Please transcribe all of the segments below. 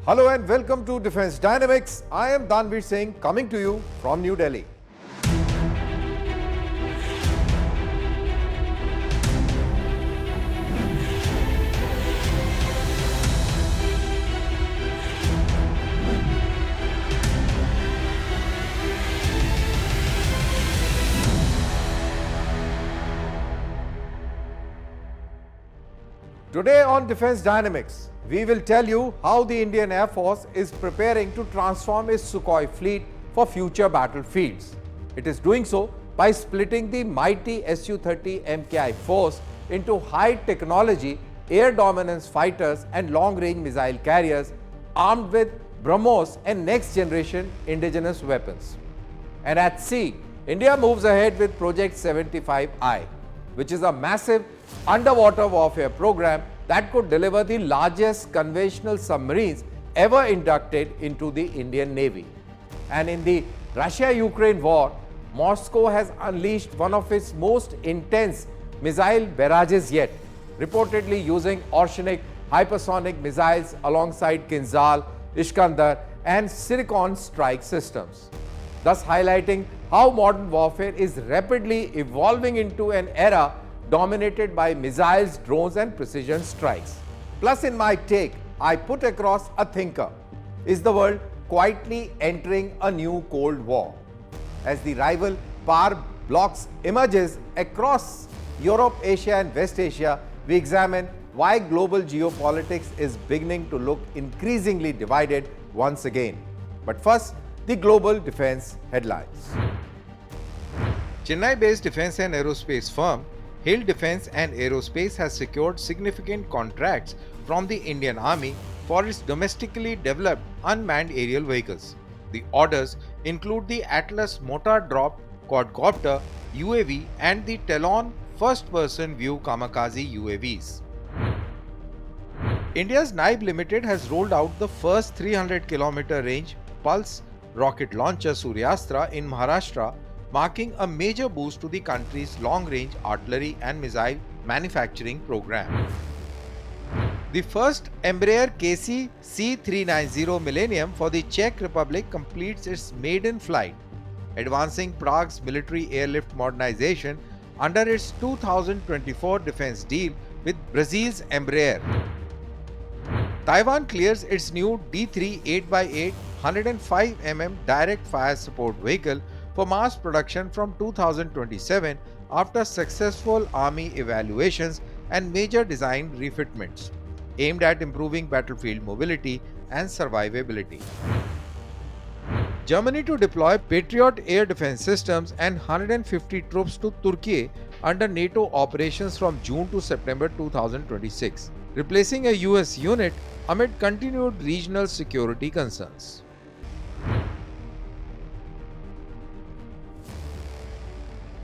Hello and welcome to Defense Dynamics. I am Danveer Singh coming to you from New Delhi. Today on Defense Dynamics, we will tell you how the Indian Air Force is preparing to transform its Sukhoi fleet for future battlefields. It is doing so by splitting the mighty Su-30 MKI force into high-technology air dominance fighters and long-range missile carriers armed with BrahMos and next-generation indigenous weapons. And at sea, India moves ahead with Project 75I, which is a massive underwater warfare program that could deliver the largest conventional submarines ever inducted into the Indian Navy. And in the Russia-Ukraine war, Moscow has unleashed one of its most intense missile barrages yet, reportedly using Orshanik hypersonic missiles alongside Kinzhal, Iskander and Zircon strike systems, thus highlighting how modern warfare is rapidly evolving into an era dominated by missiles, drones and precision strikes. Plus, in my take, I put across a thinker. Is the world quietly entering a new Cold War? As the rival power blocks emerges across Europe, Asia and West Asia, we examine why global geopolitics is beginning to look increasingly divided once again. But first, the global defense headlines. Chennai-based defense and aerospace firm Hill Defence and Aerospace has secured significant contracts from the Indian Army for its domestically developed unmanned aerial vehicles. The orders include the Atlas Mortar Drop Quadcopter UAV and the Talon First-Person View Kamikaze UAVs. India's Naib Limited has rolled out the first 300-kilometer range pulse rocket launcher Suryastra in Maharashtra, marking a major boost to the country's long-range artillery and missile manufacturing program. The first Embraer KC C390 Millennium for the Czech Republic completes its maiden flight, advancing Prague's military airlift modernization under its 2024 defense deal with Brazil's Embraer. Taiwan clears its new D3 8x8 105mm direct fire support vehicle for mass production from 2027 after successful Army evaluations and major design refitments aimed at improving battlefield mobility and survivability. Germany to deploy Patriot air defense systems and 150 troops to Turkey under NATO operations from June to September 2026, replacing a US unit amid continued regional security concerns.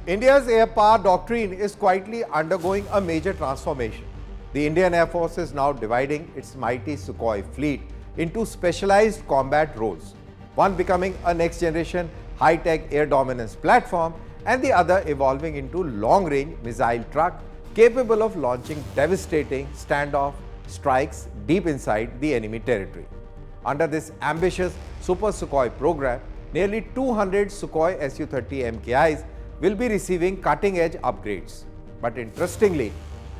India's air power doctrine is quietly undergoing a major transformation. The Indian Air Force is now dividing its mighty Sukhoi fleet into specialized combat roles, one becoming a next-generation high-tech air dominance platform and the other evolving into long-range missile truck capable of launching devastating standoff strikes deep inside the enemy territory. Under this ambitious Super Sukhoi program, nearly 200 Sukhoi Su-30 MKIs will be receiving cutting-edge upgrades. But interestingly,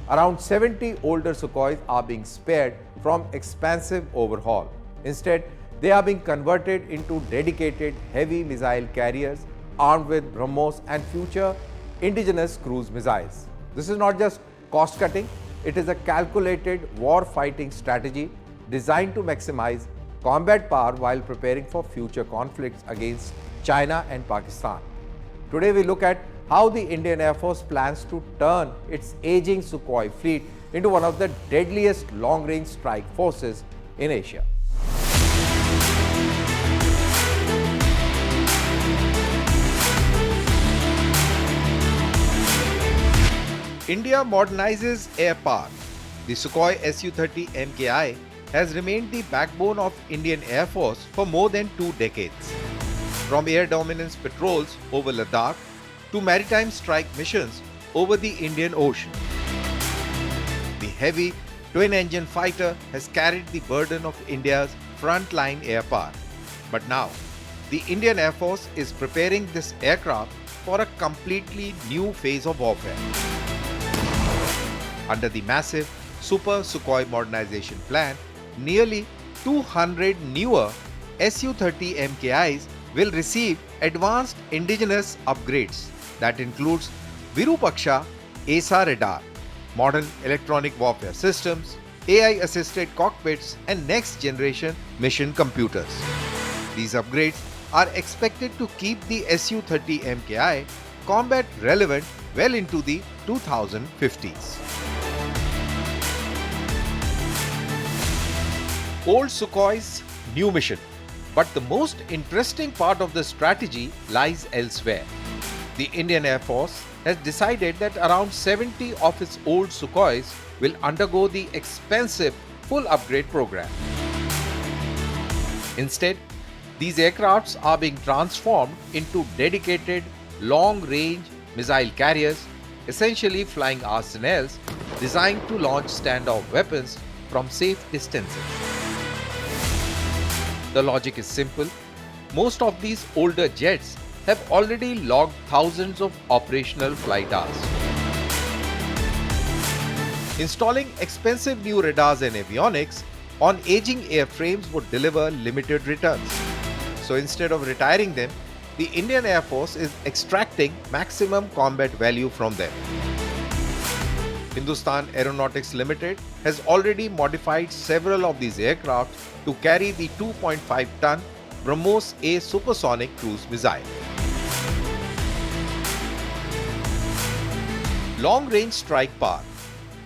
around 70 older Sukhois are being spared from expansive overhaul. Instead, they are being converted into dedicated heavy missile carriers armed with BrahMos and future indigenous cruise missiles. This is not just cost-cutting, it is a calculated war-fighting strategy designed to maximize combat power while preparing for future conflicts against China and Pakistan. Today we look at how the Indian Air Force plans to turn its aging Sukhoi fleet into one of the deadliest long-range strike forces in Asia. India modernizes air power. The Sukhoi Su-30 MKI has remained the backbone of Indian Air Force for more than 2 decades. From air dominance patrols over Ladakh to maritime strike missions over the Indian Ocean. The heavy twin-engine fighter has carried the burden of India's frontline air power. But now, the Indian Air Force is preparing this aircraft for a completely new phase of warfare. Under the massive Super Sukhoi modernization plan, nearly 200 newer Su-30 MKIs will receive advanced indigenous upgrades that includes Virupaksha AESA radar, modern electronic warfare systems, AI-assisted cockpits and next-generation mission computers. These upgrades are expected to keep the Su-30 MKI combat relevant well into the 2050s. Old Sukhoi's new mission. But the most interesting part of the strategy lies elsewhere. The Indian Air Force has decided that around 70 of its old Sukhois will undergo the expensive full upgrade program. Instead, these aircrafts are being transformed into dedicated long-range missile carriers, essentially flying arsenals designed to launch standoff weapons from safe distances. The logic is simple. Most of these older jets have already logged thousands of operational flight hours. Installing expensive new radars and avionics on aging airframes would deliver limited returns. So instead of retiring them, the Indian Air Force is extracting maximum combat value from them. Hindustan Aeronautics Limited has already modified several of these aircraft to carry the 2.5-ton BrahMos A supersonic cruise missile. Long-range strike power.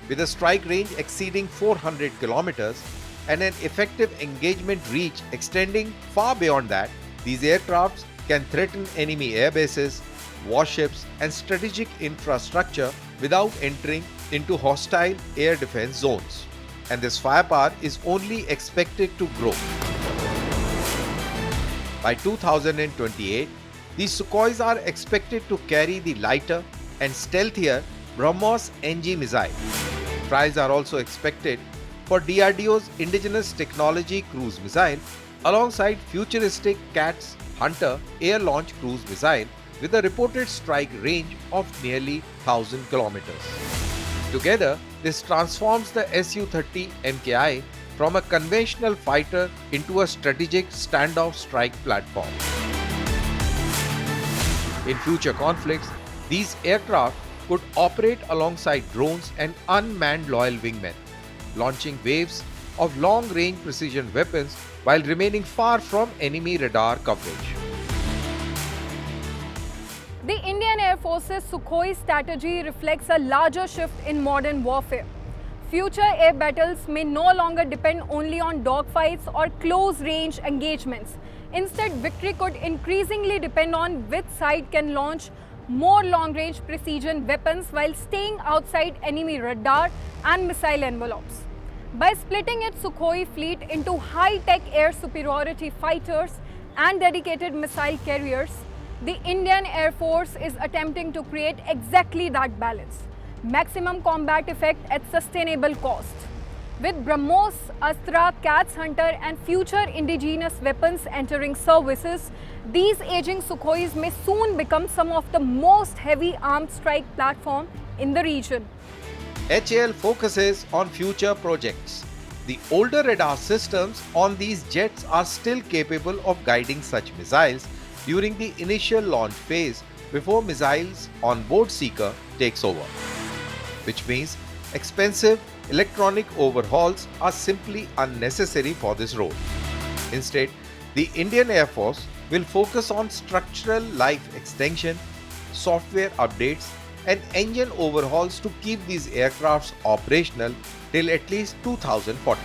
With a strike range exceeding 400 kilometers and an effective engagement reach extending far beyond that, these aircrafts can threaten enemy air bases, warships and strategic infrastructure without entering into hostile air defense zones. And this firepower is only expected to grow. By 2028, these Sukhois are expected to carry the lighter and stealthier BrahMos NG missile. Trials are also expected for DRDO's indigenous technology cruise missile alongside futuristic CATS Hunter air-launched cruise missile with a reported strike range of nearly 1,000 kilometers. Together, this transforms the Su-30 MKI from a conventional fighter into a strategic standoff strike platform. In future conflicts, these aircraft could operate alongside drones and unmanned loyal wingmen, launching waves of long-range precision weapons while remaining far from enemy radar coverage. The Indian Air Force's Sukhoi strategy reflects a larger shift in modern warfare. Future air battles may no longer depend only on dogfights or close-range engagements. Instead, victory could increasingly depend on which side can launch more long-range precision weapons while staying outside enemy radar and missile envelopes. By splitting its Sukhoi fleet into high-tech air superiority fighters and dedicated missile carriers, the Indian Air Force is attempting to create exactly that balance. Maximum combat effect at sustainable cost. With BrahMos, Astra, CATS Hunter and future indigenous weapons entering services, these aging Sukhois may soon become some of the most heavy armed strike platform in the region. HAL focuses on future projects. The older radar systems on these jets are still capable of guiding such missiles during the initial launch phase before missiles on-board seeker takes over, which means expensive electronic overhauls are simply unnecessary for this role. Instead, the Indian Air Force will focus on structural life extension, software updates, and engine overhauls to keep these aircrafts operational till at least 2040.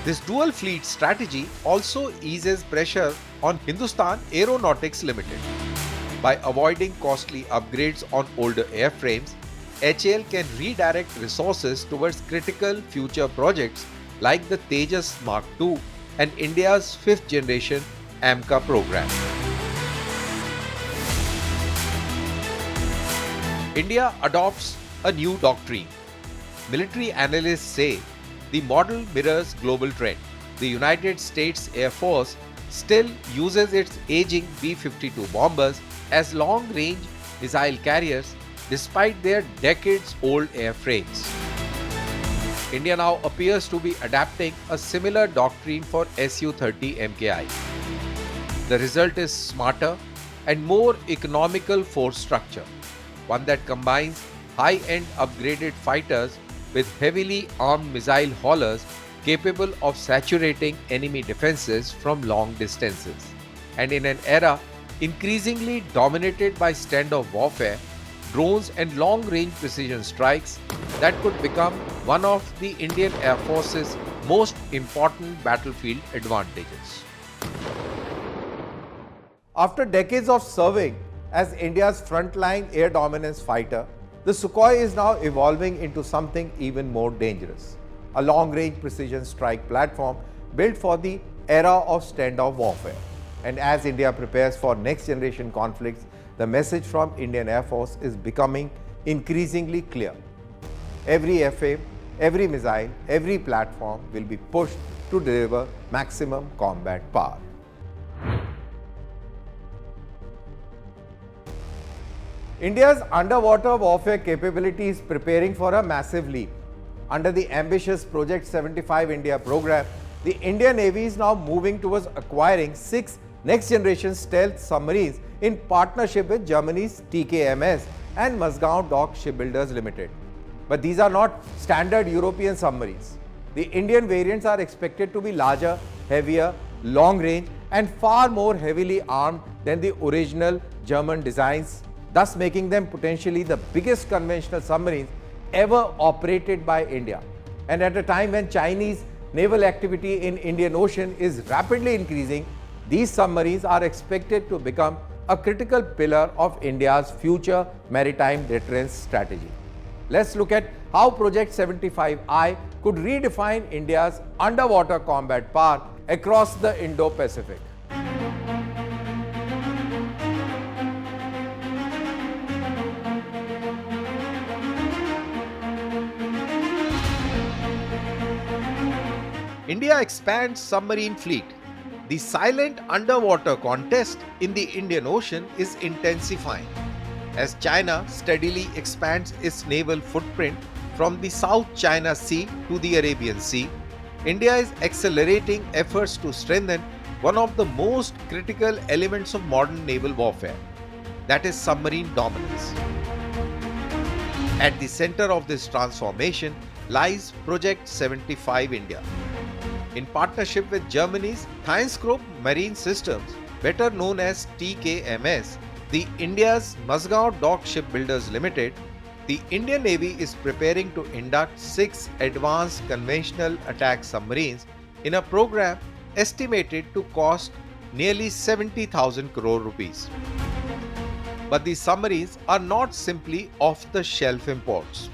This dual fleet strategy also eases pressure on Hindustan Aeronautics Limited. By avoiding costly upgrades on older airframes, HAL can redirect resources towards critical future projects like the Tejas Mark II and India's 5th generation AMCA program. India adopts a new doctrine. Military analysts say the model mirrors global trend. the United States Air Force still uses its aging B-52 bombers as long-range missile carriers despite their decades-old airframes. India now appears to be adapting a similar doctrine for Su-30 MKI. The result is smarter and more economical force structure, one that combines high-end upgraded fighters with heavily armed missile haulers capable of saturating enemy defenses from long distances. And in an era increasingly dominated by standoff warfare, drones and long-range precision strikes that could become one of the Indian Air Force's most important battlefield advantages. After decades of serving as India's frontline air dominance fighter, the Sukhoi is now evolving into something even more dangerous. A long-range precision strike platform built for the era of standoff warfare. And as India prepares for next-generation conflicts, the message from Indian Air Force is becoming increasingly clear. Every airframe, every missile, every platform will be pushed to deliver maximum combat power. India's underwater warfare capability is preparing for a massive leap. Under the ambitious Project 75 India program, the Indian Navy is now moving towards acquiring 6 next-generation stealth submarines in partnership with Germany's TKMS and Musgao Dock Shipbuilders Limited. But these are not standard European submarines. The Indian variants are expected to be larger, heavier, long-range and far more heavily armed than the original German designs, thus making them potentially the biggest conventional submarines ever operated by India. And at a time when Chinese naval activity in Indian Ocean is rapidly increasing, these submarines are expected to become a critical pillar of India's future maritime deterrence strategy. Let's look at how Project 75I could redefine India's underwater combat power across the Indo-Pacific. India expands submarine fleet. The silent underwater contest in the Indian Ocean is intensifying as China steadily expands its naval footprint from the South China Sea to the Arabian Sea. India is accelerating efforts to strengthen one of the most critical elements of modern naval warfare, that is submarine dominance. At the center of this transformation lies Project 75 India. In partnership with Germany's ThyssenKrupp Marine Systems, better known as TKMS, the India's Musgao Dock Shipbuilders Limited, the Indian Navy is preparing to induct 6 advanced conventional attack submarines in a program estimated to cost nearly 70,000 crore rupees. But these submarines are not simply off-the-shelf imports.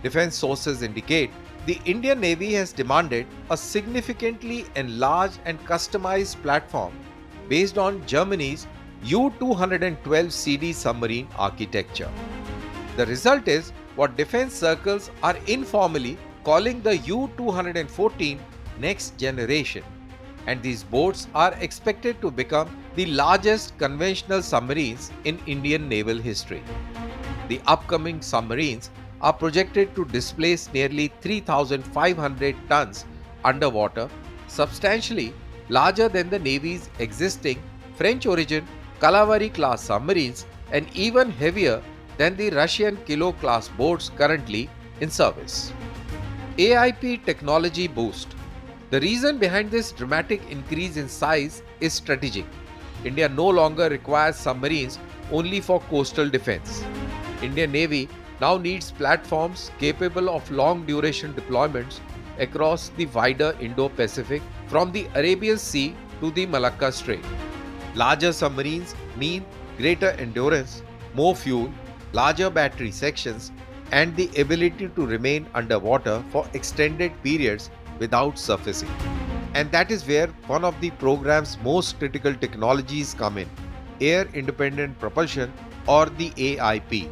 Defense sources indicate the Indian Navy has demanded a significantly enlarged and customized platform based on Germany's U-212CD submarine architecture. The result is what defense circles are informally calling the U-214 next generation, and these boats are expected to become the largest conventional submarines in Indian naval history. The upcoming submarines are projected to displace nearly 3,500 tons underwater, substantially larger than the Navy's existing French-origin Kalavari-class submarines and even heavier than the Russian Kilo-class boats currently in service. AIP technology boost. The reason behind this dramatic increase in size is strategic. India no longer requires submarines only for coastal defense. Indian Navy now needs platforms capable of long-duration deployments across the wider Indo-Pacific from the Arabian Sea to the Malacca Strait. Larger submarines mean greater endurance, more fuel, larger battery sections, and the ability to remain underwater for extended periods without surfacing. And that is where one of the program's most critical technologies come in: air independent propulsion, or the AIP.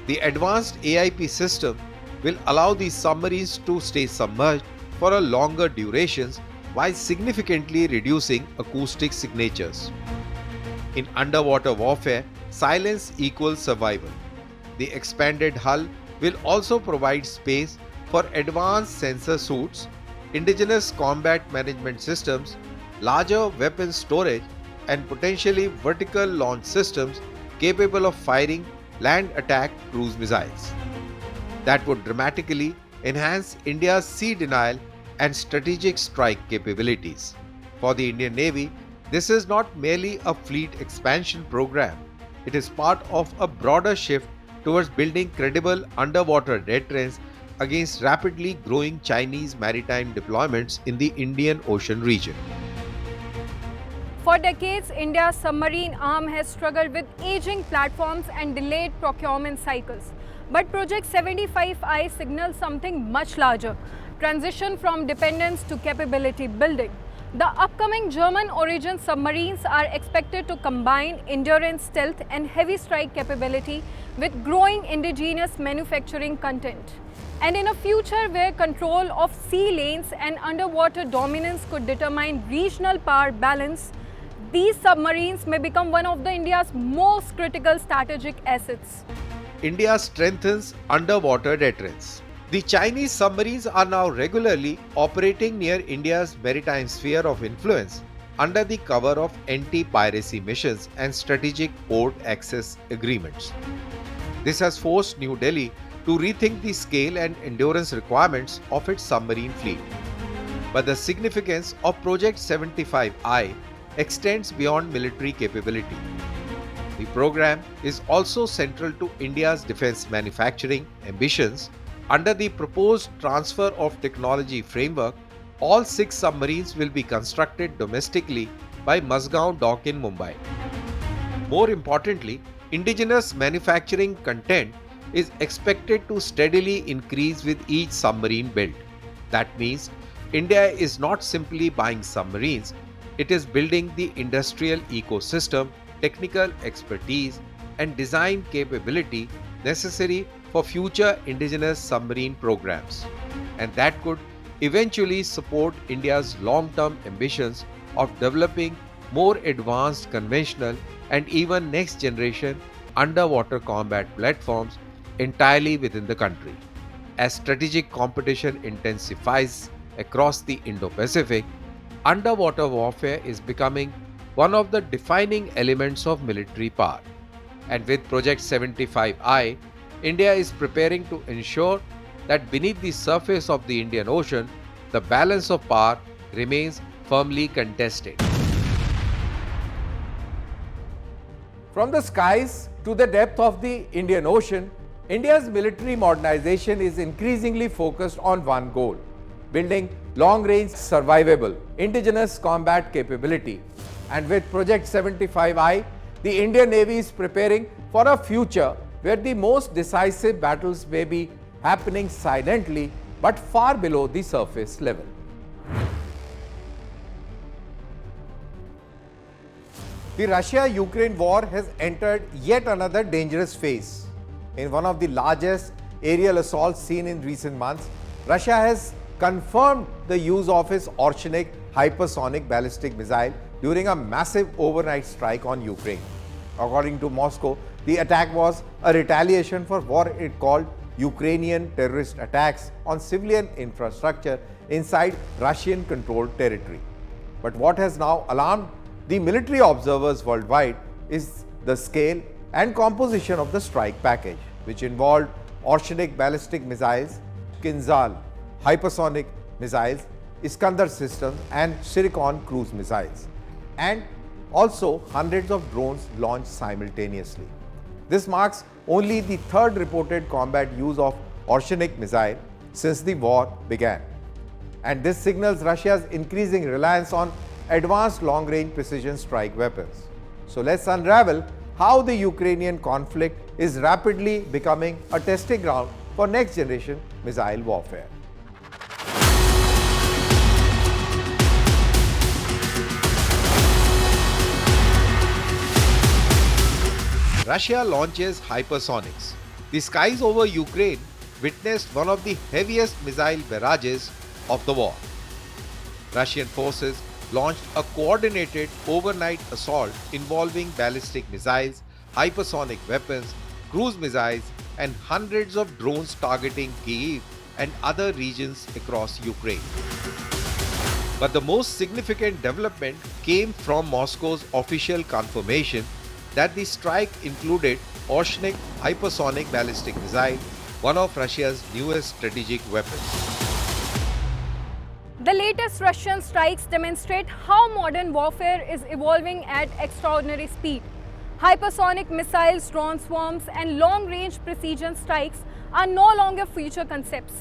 The advanced AIP system will allow these submarines to stay submerged for a longer durations while significantly reducing acoustic signatures. In underwater warfare, silence equals survival. The expanded hull will also provide space for advanced sensor suits, indigenous combat management systems, larger weapon storage, and potentially vertical launch systems capable of firing land attack cruise missiles. That would dramatically enhance India's sea denial and strategic strike capabilities. For the Indian Navy, this is not merely a fleet expansion program, it is part of a broader shift towards building credible underwater deterrence against rapidly growing Chinese maritime deployments in the Indian Ocean region. For decades, India's submarine arm has struggled with aging platforms and delayed procurement cycles. But Project 75I signals something much larger: transition from dependence to capability building. The upcoming German-origin submarines are expected to combine endurance, stealth, and heavy strike capability with growing indigenous manufacturing content. And in a future where control of sea lanes and underwater dominance could determine regional power balance, these submarines may become one of India's most critical strategic assets. India strengthens underwater deterrence. The Chinese submarines are now regularly operating near India's maritime sphere of influence under the cover of anti-piracy missions and strategic port access agreements. This has forced New Delhi to rethink the scale and endurance requirements of its submarine fleet. But the significance of Project 75I extends beyond military capability. The program is also central to India's defense manufacturing ambitions. Under the proposed transfer of technology framework, all 6 submarines will be constructed domestically by Mazagon Dock in Mumbai. More importantly, indigenous manufacturing content is expected to steadily increase with each submarine built. That means India is not simply buying submarines, it is building the industrial ecosystem, technical expertise, and design capability necessary for future indigenous submarine programs. And that could eventually support India's long-term ambitions of developing more advanced conventional and even next-generation underwater combat platforms entirely within the country. As strategic competition intensifies across the Indo-Pacific, underwater warfare is becoming one of the defining elements of military power. And with Project 75I, India is preparing to ensure that beneath the surface of the Indian Ocean, the balance of power remains firmly contested. From the skies to the depth of the Indian Ocean, India's military modernization is increasingly focused on one goal: building long-range, survivable, indigenous combat capability. And with Project 75I, the Indian Navy is preparing for a future where the most decisive battles may be happening silently but far below the surface level. The Russia-Ukraine war has entered yet another dangerous phase. In one of the largest aerial assaults seen in recent months, Russia has confirmed the use of its Orshenik hypersonic ballistic missile during a massive overnight strike on Ukraine. According to Moscow, the attack was a retaliation for what it called Ukrainian terrorist attacks on civilian infrastructure inside Russian-controlled territory. But what has now alarmed the military observers worldwide is the scale and composition of the strike package, which involved Orshenik ballistic missiles, Kinzhal hypersonic missiles, Iskander systems, and Zircon cruise missiles, and also hundreds of drones launched simultaneously. This marks only the third reported combat use of Orshenik missile since the war began. And this signals Russia's increasing reliance on advanced long-range precision strike weapons. So let's unravel how the Ukrainian conflict is rapidly becoming a testing ground for next-generation missile warfare. Russia launches hypersonics. The skies over Ukraine witnessed one of the heaviest missile barrages of the war. Russian forces launched a coordinated overnight assault involving ballistic missiles, hypersonic weapons, cruise missiles, and hundreds of drones targeting Kyiv and other regions across Ukraine. But the most significant development came from Moscow's official confirmation that the strike included Oshnik hypersonic ballistic missile, one of Russia's newest strategic weapons. The latest Russian strikes demonstrate how modern warfare is evolving at extraordinary speed. Hypersonic missiles, drone swarms, and long-range precision strikes are no longer future concepts.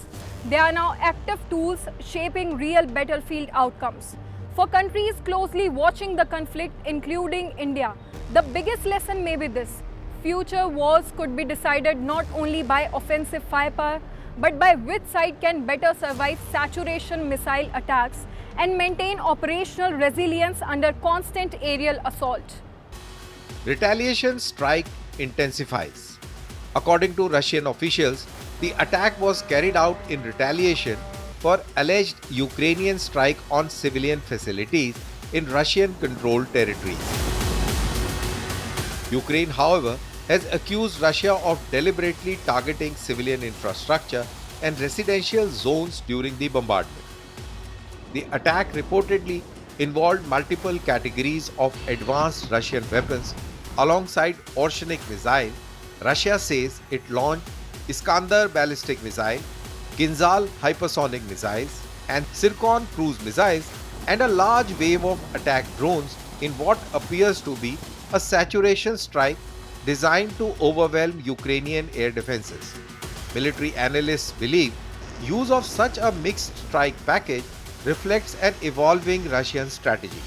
They are now active tools shaping real battlefield outcomes. For countries closely watching the conflict, including India, the biggest lesson may be this: future wars could be decided not only by offensive firepower, but by which side can better survive saturation missile attacks and maintain operational resilience under constant aerial assault. Retaliation strike intensifies. According to Russian officials, the attack was carried out in retaliation for alleged Ukrainian strike on civilian facilities in Russian-controlled territories. Ukraine, however, has accused Russia of deliberately targeting civilian infrastructure and residential zones during the bombardment. The attack reportedly involved multiple categories of advanced Russian weapons. Alongside Oshnik missile, Russia says it launched Iskander ballistic missile, Kinzhal hypersonic missiles, and Zircon cruise missiles, and a large wave of attack drones in what appears to be a saturation strike designed to overwhelm Ukrainian air defenses. Military analysts believe use of such a mixed strike package reflects an evolving Russian strategy.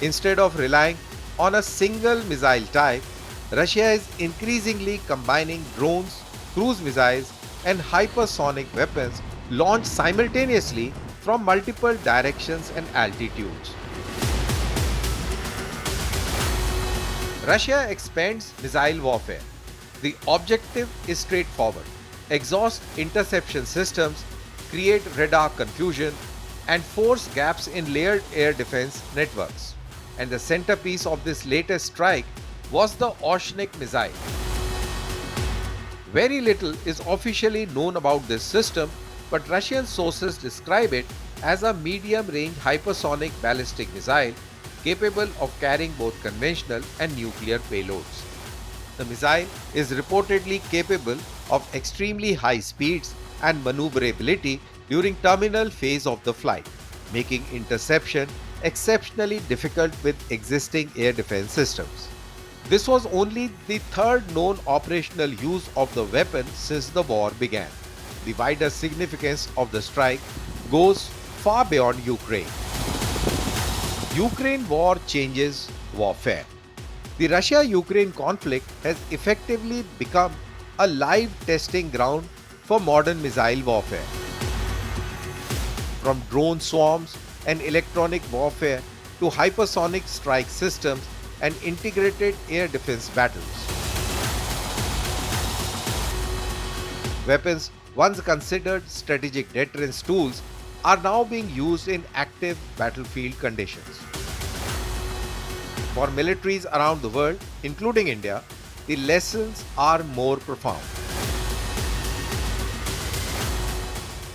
Instead of relying on a single missile type, Russia is increasingly combining drones, cruise missiles, and hypersonic weapons launched simultaneously from multiple directions and altitudes. Russia expands missile warfare. The objective is straightforward: exhaust interception systems, create radar confusion, and force gaps in layered air defense networks. And the centerpiece of this latest strike was the Oshnik missile. Very little is officially known about this system, but Russian sources describe it as a medium-range hypersonic ballistic missile capable of carrying both conventional and nuclear payloads. The missile is reportedly capable of extremely high speeds and maneuverability during terminal phase of the flight, making interception exceptionally difficult with existing air defense systems. This was only the third known operational use of the weapon since the war began. The wider significance of the strike goes far beyond Ukraine. Ukraine war changes warfare. The Russia-Ukraine conflict has effectively become a live testing ground for modern missile warfare. From drone swarms and electronic warfare to hypersonic strike systems and integrated air defense battles. Weapons once considered strategic deterrence tools are now being used in active battlefield conditions. For militaries around the world, including India, the lessons are more profound.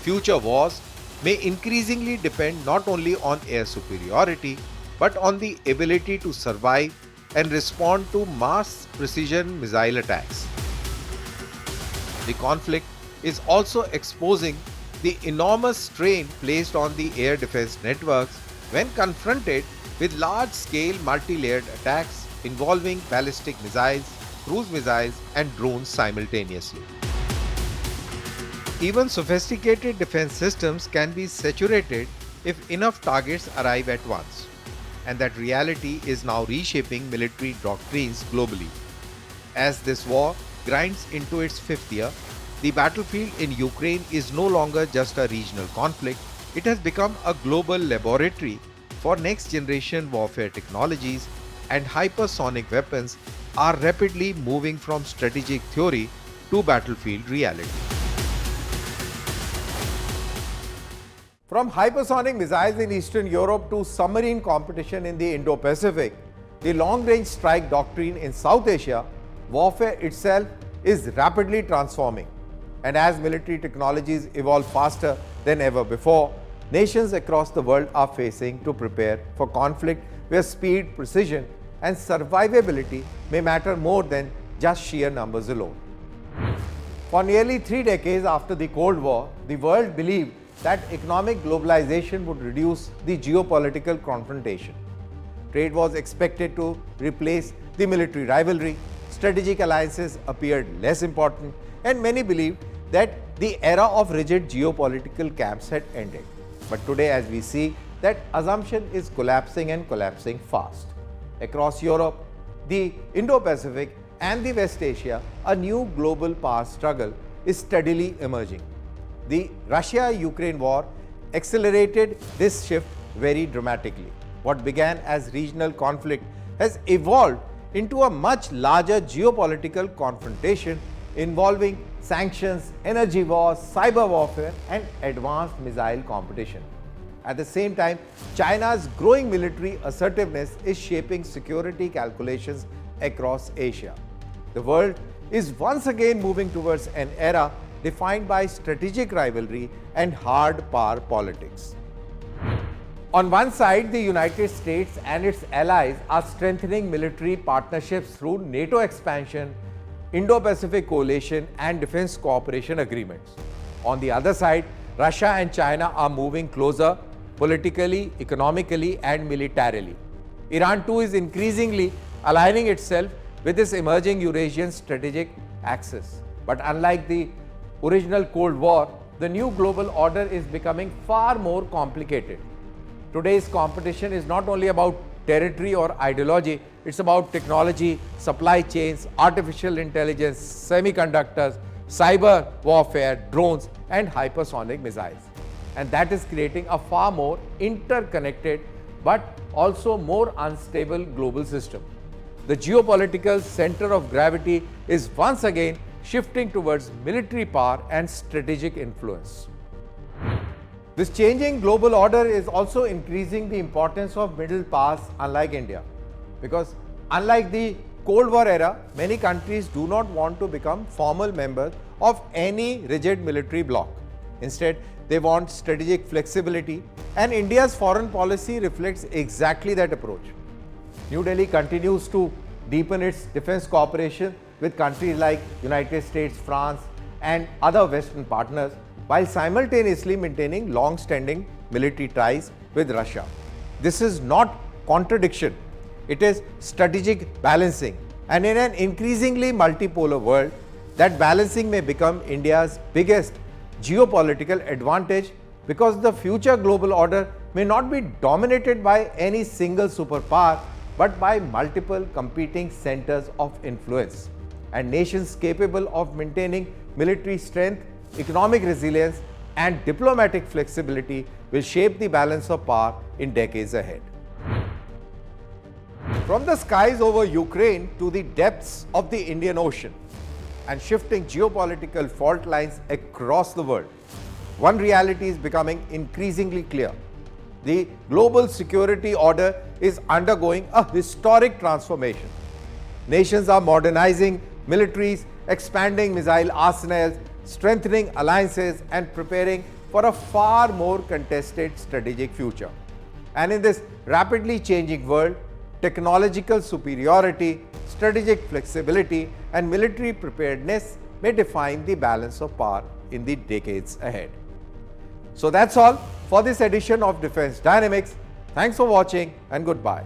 Future wars may increasingly depend not only on air superiority, but on the ability to survive and respond to mass precision missile attacks. The conflict is also exposing the enormous strain placed on the air defense networks when confronted with large-scale multi-layered attacks involving ballistic missiles, cruise missiles, and drones simultaneously. Even sophisticated defense systems can be saturated if enough targets arrive at once, and that reality is now reshaping military doctrines globally. As this war grinds into its fifth year, the battlefield in Ukraine is no longer just a regional conflict, it has become a global laboratory for next-generation warfare technologies, and hypersonic weapons are rapidly moving from strategic theory to battlefield reality. From hypersonic missiles in Eastern Europe to submarine competition in the Indo-Pacific, the long-range strike doctrine in South Asia, warfare itself is rapidly transforming. And as military technologies evolve faster than ever before, nations across the world are facing to prepare for conflict where speed, precision, and survivability may matter more than just sheer numbers alone. For nearly 3 decades after the Cold War, the world believed that economic globalization would reduce the geopolitical confrontation. Trade was expected to replace the military rivalry, strategic alliances appeared less important, and many believed that the era of rigid geopolitical camps had ended. But today, as we see, that assumption is collapsing and collapsing fast. Across Europe, the Indo-Pacific and the West Asia, a new global power struggle is steadily emerging. The Russia-Ukraine war accelerated this shift very dramatically. What began as regional conflict has evolved into a much larger geopolitical confrontation involving sanctions, energy wars, cyber warfare, and advanced missile competition. At the same time, China's growing military assertiveness is shaping security calculations across Asia. The world is once again moving towards an era defined by strategic rivalry and hard power politics. On one side, the United States and its allies are strengthening military partnerships through NATO expansion, Indo-Pacific coalition, and defense cooperation agreements. On the other side, Russia and China are moving closer politically, economically, and militarily. Iran too is increasingly aligning itself with this emerging Eurasian strategic axis. But unlike the original Cold War, the new global order is becoming far more complicated. Today's competition is not only about territory or ideology, it's about technology, supply chains, artificial intelligence, semiconductors, cyber warfare, drones, and hypersonic missiles. And that is creating a far more interconnected but also more unstable global system. The geopolitical center of gravity is once again shifting towards military power and strategic influence. This changing global order is also increasing the importance of middle powers, unlike India. Because unlike the Cold War era, many countries do not want to become formal members of any rigid military bloc. Instead, they want strategic flexibility, and India's foreign policy reflects exactly that approach. New Delhi continues to deepen its defense cooperation with countries like United States, France, and other Western partners, while simultaneously maintaining long-standing military ties with Russia. This is not contradiction, it is strategic balancing. And in an increasingly multipolar world, that balancing may become India's biggest geopolitical advantage, because the future global order may not be dominated by any single superpower, but by multiple competing centers of influence. And nations capable of maintaining military strength, economic resilience, and diplomatic flexibility will shape the balance of power in decades ahead. From the skies over Ukraine to the depths of the Indian Ocean and shifting geopolitical fault lines across the world, one reality is becoming increasingly clear. The global security order is undergoing a historic transformation. Nations are modernizing militaries, expanding missile arsenals, strengthening alliances, and preparing for a far more contested strategic future. And in this rapidly changing world, technological superiority, strategic flexibility, and military preparedness may define the balance of power in the decades ahead. So that's all for this edition of Defense Dynamics. Thanks for watching and goodbye.